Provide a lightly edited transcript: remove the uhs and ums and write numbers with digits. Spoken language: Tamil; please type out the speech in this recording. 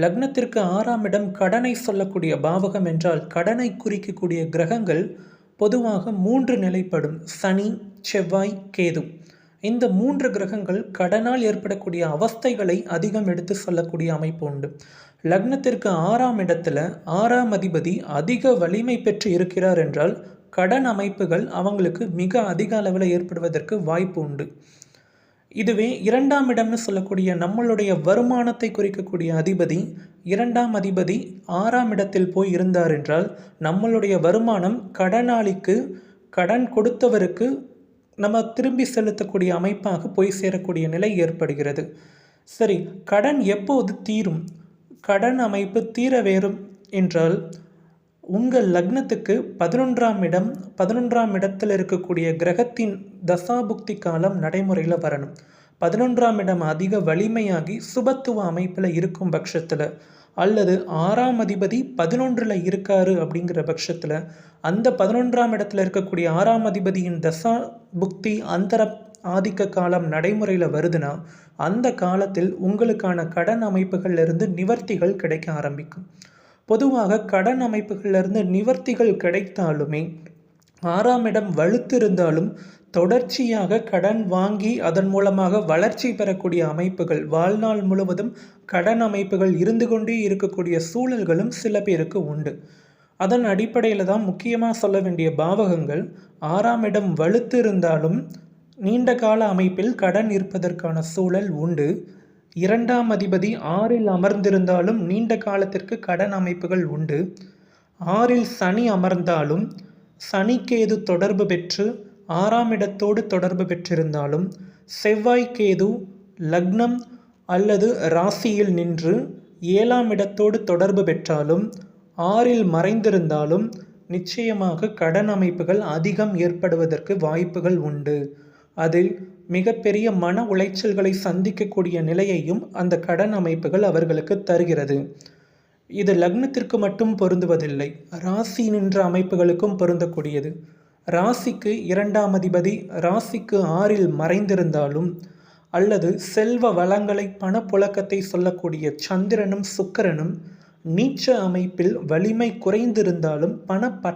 லக்னத்திற்கு 6ஆம் இடம் கடனை சொல்லக்கூடிய பாவகம் என்றால் கடனை குறிக்கக்கூடிய கிரகங்கள் பொதுவாக 3 நிலைப்படும். சனி, செவ்வாய், கேது. இந்த 3 கிரகங்கள் கடனால் ஏற்படக்கூடிய அவஸ்தைகளை அதிகம் எடுத்து சொல்லக்கூடிய அமைப்பு உண்டு. லக்னத்திற்கு 6ஆம் இடத்துல 6ஆம் அதிபதி அதிக வலிமை பெற்று இருக்கிறார் என்றால் கடன் அமைப்புகள் அவங்களுக்கு மிக அதிக அளவில் ஏற்படுவதற்கு வாய்ப்பு உண்டு. இதுவே 2ஆம் இடம்னு சொல்லக்கூடிய நம்மளுடைய வருமானத்தை குறிக்கக்கூடிய அதிபதி 2ஆம் அதிபதி 6ஆம் இடத்தில் போய் இருந்தார் என்றால் நம்மளுடைய வருமானம் கடனாளிக்கு கடன் கொடுத்தவருக்கு நம்ம திரும்பி செலுத்தக்கூடிய அமைப்பாக போய் சேரக்கூடிய நிலை ஏற்படுகிறது. சரி, கடன் எப்போது தீரும்? கடன் அமைப்பு தீர வேறும் என்றால் உங்கள் லக்னத்துக்கு 11ஆம் இடத்தில் இருக்கக்கூடிய கிரகத்தின் தசாபுக்தி காலம் நடைமுறையில் வரணும். 11ஆம் இடம் அதிக வலிமையாகி சுபத்துவ அமைப்பில் இருக்கும் பட்சத்தில் அல்லது 6ஆம் அதிபதி 11ல் இருக்காரு அப்படிங்கிற பட்சத்தில் அந்த 11ஆம் இடத்துல இருக்கக்கூடிய 6ஆம் அதிபதியின் தசா புக்தி அந்தர ஆதிக்க காலம் நடைமுறையில் வருதுன்னா அந்த காலத்தில் உங்களுக்கான கடன் அமைப்புகள்லேருந்து நிவர்த்திகள் கிடைக்க ஆரம்பிக்கும். பொதுவாக கடன் அமைப்புகள்லேருந்து நிவர்த்திகள் கிடைத்தாலுமே 6ஆம் இடம் வலுத்திருந்தாலும் தொடர்ச்சியாக கடன் வாங்கி அதன் மூலமாக வளர்ச்சி பெறக்கூடிய அமைப்புகள் வாழ்நாள் முழுவதும் கடன் அமைப்புகள் இருந்து கொண்டே இருக்கக்கூடிய சூழல்களும் சில பேருக்கு உண்டு. அதன் அடிப்படையில் தான் முக்கியமாக சொல்ல வேண்டிய பாவகங்கள் 6ஆம் இடம் வலுத்து இருந்தாலும் நீண்ட கால அமைப்பில் கடன் இருப்பதற்கான சூழல் உண்டு. 2ஆம் அதிபதி 6ல் அமர்ந்திருந்தாலும் நீண்ட காலத்திற்கு கடன் அமைப்புகள் உண்டு. 6ல் சனி அமர்ந்தாலும் சனிக்கேது தொடர்பு பெற்று 6ஆம் இடத்தோடு தொடர்பு பெற்றிருந்தாலும் செவ்வாய் கேது லக்னம் அல்லது ராசியில் நின்று 7ஆம் இடத்தோடு தொடர்பு பெற்றாலும் 6ல் மறைந்திருந்தாலும் நிச்சயமாக கடன் அமைப்புகள் அதிகம் ஏற்படுவதற்கு வாய்ப்புகள் உண்டு. அதில் மிகப்பெரிய மன உளைச்சல்களை சந்திக்கக்கூடிய நிலையையும் அந்த கடன் அமைப்புகள் அவர்களுக்கு தருகிறது. இது லக்னத்திற்கு மட்டும் பொருந்துவதில்லை, ராசி நின்ற அமைப்புகளுக்கும் பொருந்தக்கூடியது. ராசிக்கு 2ஆம் அதிபதி ராசிக்கு 6ல் மறைந்திருந்தாலும் அல்லது செல்வ வளங்களை பணப்புழக்கத்தை சொல்லக்கூடிய சந்திரனும் சுக்கிரனும் நீச்ச அமைப்பில் வலிமை குறைந்திருந்தாலும் பண